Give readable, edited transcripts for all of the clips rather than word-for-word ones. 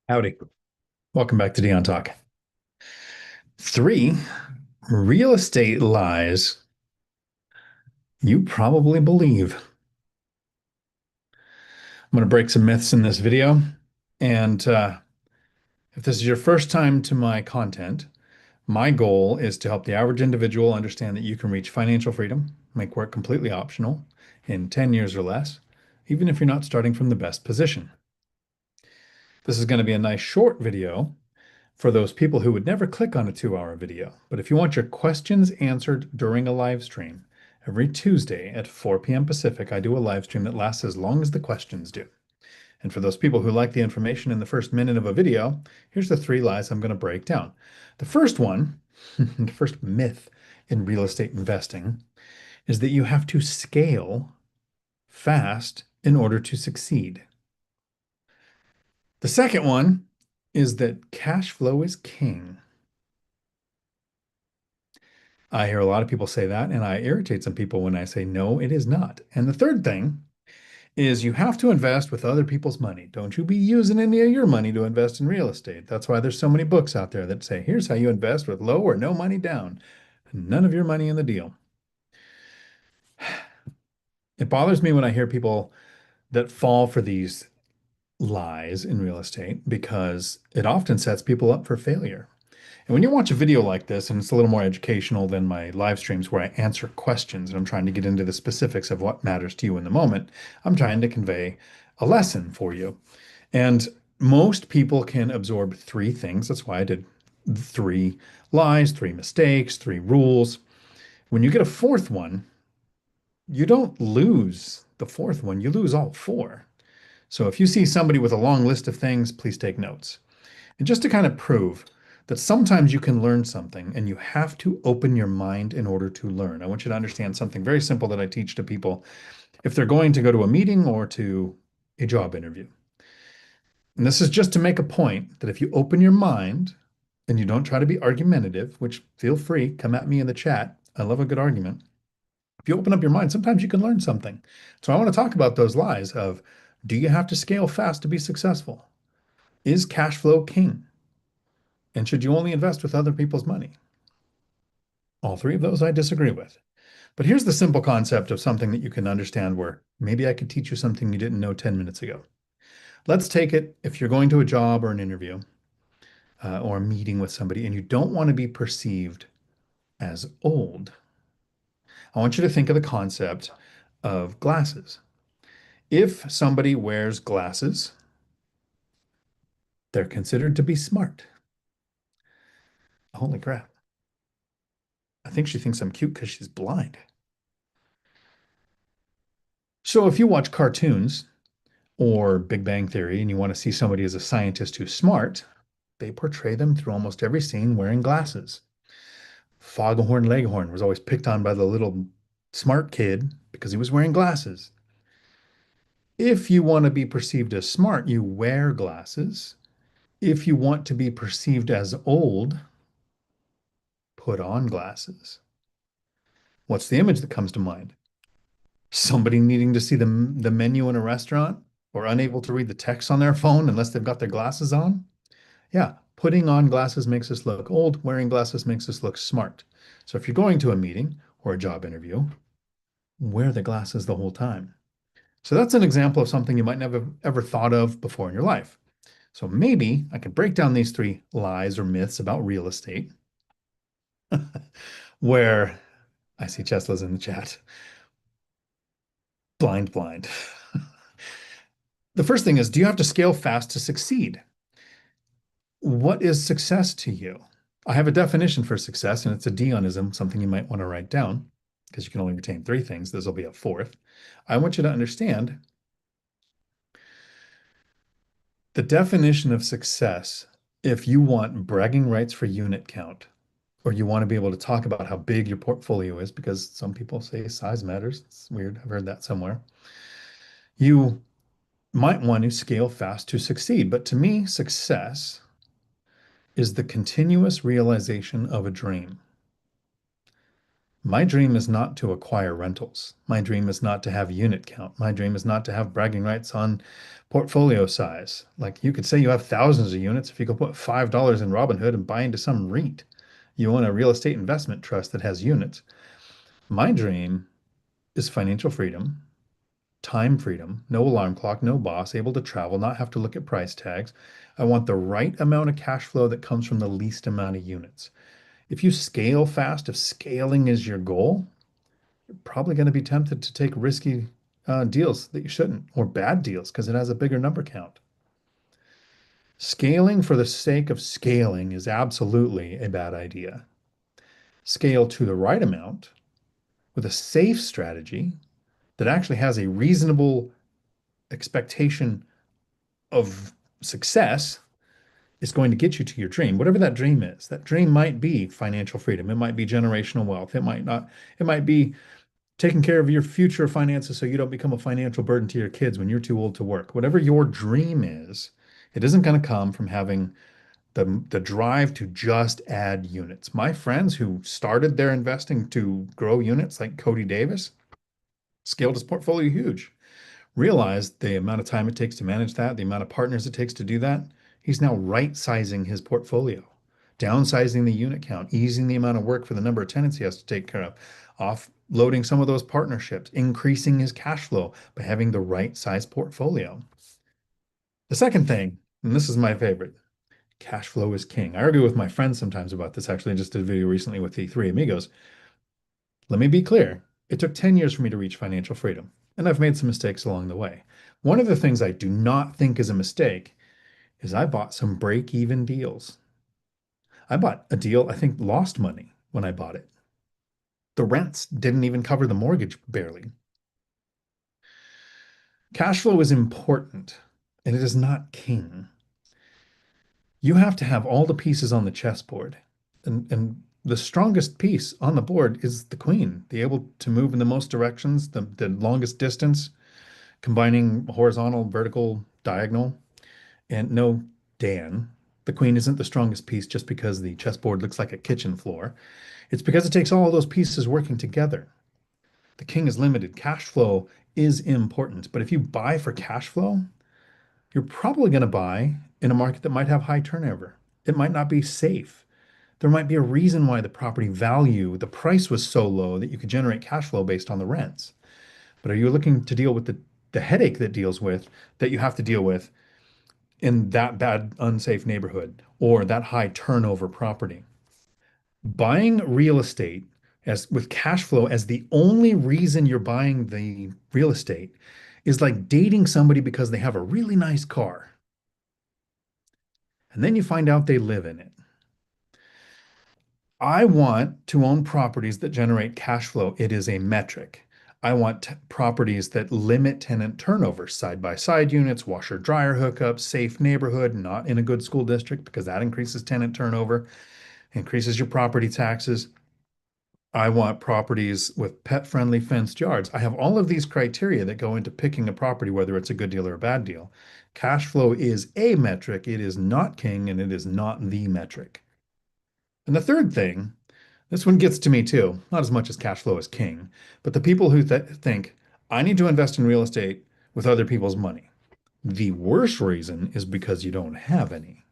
Howdy. Welcome back to Dion Talk. Three real estate lies you probably believe. I'm going to break some myths in this video. And if this is your first time to my content, my goal is to help the average individual understand that you can reach financial freedom, make work completely optional in 10 years or less, even if you're not starting from the best position. This is going to be a nice short video for those people who would never click on a 2-hour video. But if you want your questions answered during a live stream, every Tuesday at 4 p.m. Pacific, I do a live stream that lasts as long as the questions do. And for those people who like the information in the first minute of a video, here's the 3 lies I'm going to break down. The first one, the first myth in real estate investing, is that you have to scale fast in order to succeed. The second one is that cash flow is king. I hear a lot of people say that, and I irritate some people when I say, no, it is not. And the third thing is you have to invest with other people's money. Don't you be using any of your money to invest in real estate. That's why there's so many books out there that say, here's how you invest with low or no money down. None of your money in the deal. It bothers me when I hear people that fall for these lies in real estate because it often sets people up for failure. And when you watch a video like this, and it's a little more educational than my live streams where I answer questions and I'm trying to get into the specifics of what matters to you in the moment, I'm trying to convey a lesson for you. And most people can absorb 3 things. That's why I did 3 lies, 3 mistakes, 3 rules. When you get a fourth one, you don't lose the fourth one, you lose all 4. So if you see somebody with a long list of things, please take notes. And just to kind of prove that sometimes you can learn something and you have to open your mind in order to learn. I want you to understand something very simple that I teach to people if they're going to go to a meeting or to a job interview. And this is just to make a point that if you open your mind and you don't try to be argumentative, which feel free, come at me in the chat. I love a good argument. If you open up your mind, sometimes you can learn something. So I want to talk about those lies of, do you have to scale fast to be successful? Is cash flow king? And should you only invest with other people's money? All 3 of those I disagree with. But here's the simple concept of something that you can understand where maybe I could teach you something you didn't know 10 minutes ago. Let's take it if you're going to a job or an interview or a meeting with somebody and you don't want to be perceived as old. I want you to think of the concept of glasses. If somebody wears glasses, they're considered to be smart. Holy crap. I think she thinks I'm cute because she's blind. So if you watch cartoons or Big Bang Theory and you want to see somebody as a scientist who's smart, they portray them through almost every scene wearing glasses. Foghorn Leghorn was always picked on by the little smart kid because he was wearing glasses. If you want to be perceived as smart, you wear glasses. If you want to be perceived as old, put on glasses. What's the image that comes to mind? Somebody needing to see the menu in a restaurant or unable to read the text on their phone unless they've got their glasses on? Yeah, putting on glasses makes us look old. Wearing glasses makes us look smart. So if you're going to a meeting or a job interview, wear the glasses the whole time. So that's an example of something you might never ever thought of before in your life. So maybe I could break down these 3 lies or myths about real estate where I see Chesla's in the chat. Blind. The first thing is, do you have to scale fast to succeed? What is success to you? I have a definition for success, and it's a Dionism, something you might want to write down because you can only retain 3 things. This will be a fourth. I want you to understand the definition of success. If you want bragging rights for unit count, or you want to be able to talk about how big your portfolio is, because some people say size matters. It's weird. I've heard that somewhere. You might want to scale fast to succeed. But to me, success is the continuous realization of a dream. My dream is not to acquire rentals. My dream is not to have unit count. My dream is not to have bragging rights on portfolio size. Like you could say you have thousands of units if you go put $5 in Robinhood and buy into some REIT. You own a real estate investment trust that has units. My dream is financial freedom, time freedom, no alarm clock, no boss, able to travel, not have to look at price tags. I want the right amount of cash flow that comes from the least amount of units. If you scale fast, if scaling is your goal, you're probably going to be tempted to take risky deals that you shouldn't, or bad deals because it has a bigger number count. Scaling for the sake of scaling is absolutely a bad idea. Scale to the right amount with a safe strategy that actually has a reasonable expectation of success is going to get you to your dream, whatever that dream is. That dream might be financial freedom. It might be generational wealth. It might not. It might be taking care of your future finances so you don't become a financial burden to your kids when you're too old to work. Whatever your dream is, it isn't going to come from having the drive to just add units. My friends who started their investing to grow units, like Cody Davis, scaled his portfolio huge. Realized the amount of time it takes to manage that, the amount of partners it takes to do that. He's now right sizing his portfolio, downsizing the unit count, easing the amount of work for the number of tenants he has to take care of, offloading some of those partnerships, increasing his cash flow by having the right size portfolio. The second thing, and this is my favorite, cash flow is king. I argue with my friends sometimes about this. Actually, I just did a video recently with the three amigos. Let me be clear. It took 10 years for me to reach financial freedom, and I've made some mistakes along the way. One of the things I do not think is a mistake is I bought some break-even deals. I bought a deal, I think lost money when I bought it. The rents didn't even cover the mortgage barely. Cash flow is important, and it is not king. You have to have all the pieces on the chessboard. And the strongest piece on the board is the queen, the able to move in the most directions, the longest distance, combining horizontal, vertical, diagonal. And no, Dan, the queen isn't the strongest piece just because the chessboard looks like a kitchen floor. It's because it takes all of those pieces working together. The king is limited. Cash flow is important. But if you buy for cash flow, you're probably going to buy in a market that might have high turnover. It might not be safe. There might be a reason why the property value, the price was so low that you could generate cash flow based on the rents. But are you looking to deal with the headache that you have to deal with in that bad, unsafe neighborhood or that high turnover property? Buying real estate as with cash flow as the only reason you're buying the real estate is like dating somebody because they have a really nice car. And then you find out they live in it. I want to own properties that generate cash flow. It is a metric. I want properties that limit tenant turnover, side by side units, washer dryer hookups, safe neighborhood, not in a good school district because that increases tenant turnover, increases your property taxes. I want properties with pet-friendly fenced yards. I have all of these criteria that go into picking a property, whether it's a good deal or a bad deal. Cash flow is a metric. It is not king, and it is not the metric. And the third thing, this one gets to me too, not as much as cash flow is king, but the people who think, I need to invest in real estate with other people's money. The worst reason is because you don't have any.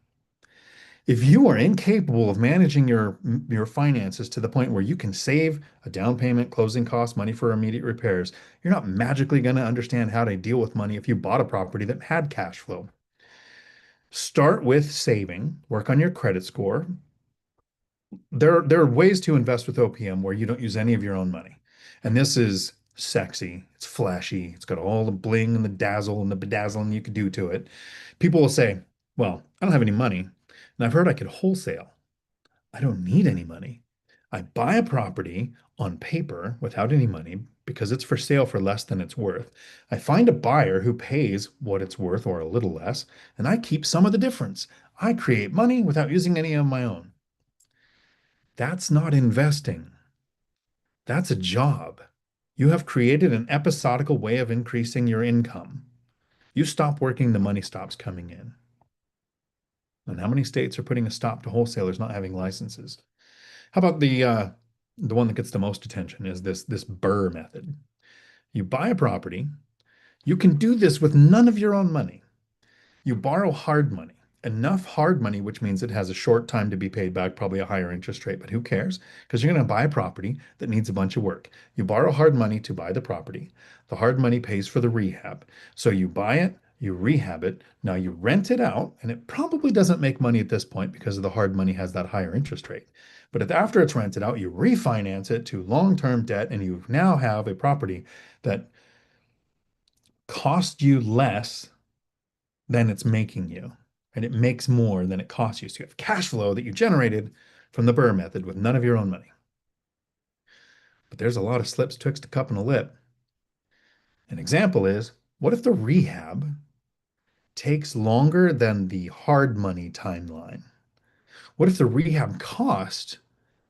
If you are incapable of managing your finances to the point where you can save a down payment, closing costs, money for immediate repairs, you're not magically going to understand how to deal with money if you bought a property that had cash flow. Start with saving, work on your credit score. There are ways to invest with OPM where you don't use any of your own money. And this is sexy, it's flashy, it's got all the bling and the dazzle and the bedazzling you could do to it. People will say, well, I don't have any money, and I've heard I could wholesale. I don't need any money. I buy a property on paper without any money because it's for sale for less than it's worth. I find a buyer who pays what it's worth or a little less, and I keep some of the difference. I create money without using any of my own. That's not investing. That's a job. You have created an episodical way of increasing your income. You stop working, the money stops coming in. And how many states are putting a stop to wholesalers not having licenses? How about the one that gets the most attention is this Burr method. You buy a property. You can do this with none of your own money. You borrow hard money, enough hard money, which means it has a short time to be paid back, probably a higher interest rate, but who cares? Because you're going to buy a property that needs a bunch of work. You borrow hard money to buy the property. The hard money pays for the rehab. So you buy it, you rehab it, now you rent it out, and it probably doesn't make money at this point because the hard money has that higher interest rate. But after it's rented out, you refinance it to long-term debt, and you now have a property that cost you less than it's making you. And it makes more than it costs you. So you have cash flow that you generated from the Burr method with none of your own money. But there's a lot of slips twixt a cup and a lip. An example is, what if the rehab takes longer than the hard money timeline? What if the rehab cost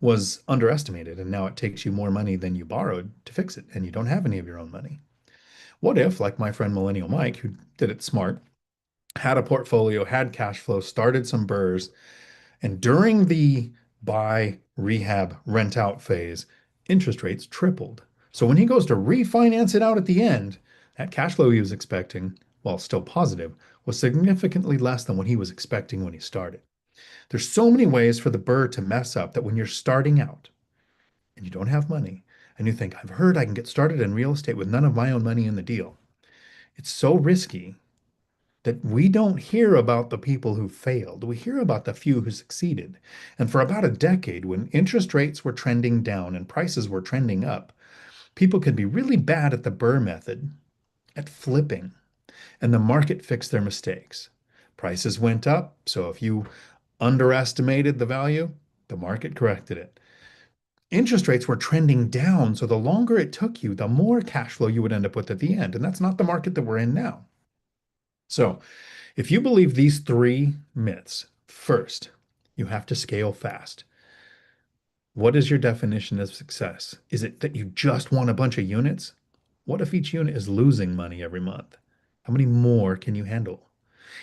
was underestimated and now it takes you more money than you borrowed to fix it and you don't have any of your own money? What if, like my friend Millennial Mike, who did it smart, had a portfolio, had cash flow, started some burrs, and during the buy, rehab, rent out phase, interest rates tripled. So when he goes to refinance it out at the end, that cash flow he was expecting, while still positive, was significantly less than what he was expecting when he started. There's so many ways for the burr to mess up that when you're starting out and you don't have money and you think, I've heard I can get started in real estate with none of my own money in the deal. It's so risky that we don't hear about the people who failed. We hear about the few who succeeded. And for about a decade, when interest rates were trending down and prices were trending up, people could be really bad at the Burr method, at flipping, and the market fixed their mistakes. Prices went up, so if you underestimated the value, the market corrected it. Interest rates were trending down, so the longer it took you, the more cash flow you would end up with at the end. And that's not the market that we're in now. So, if you believe these three myths, first, you have to scale fast. What is your definition of success? Is it that you just want a bunch of units? What if each unit is losing money every month? How many more can you handle?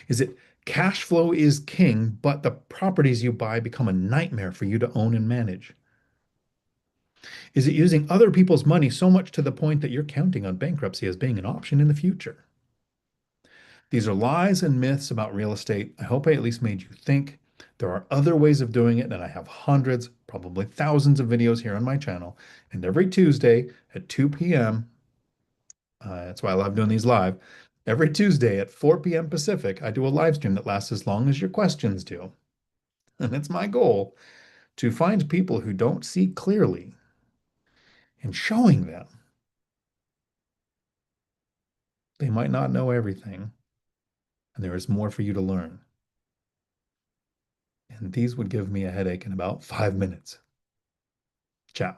Is it cash flow is king, but the properties you buy become a nightmare for you to own and manage? Is it using other people's money so much to the point that you're counting on bankruptcy as being an option in the future? These are lies and myths about real estate. I hope I at least made you think. There are other ways of doing it, and I have hundreds, probably thousands of videos here on my channel. And every Tuesday at 2 p.m., that's why I love doing these live. Every Tuesday at 4 p.m. Pacific, I do a live stream that lasts as long as your questions do. And it's my goal to find people who don't see clearly and showing them they might not know everything, and there is more for you to learn. And these would give me a headache in about 5 minutes. Ciao.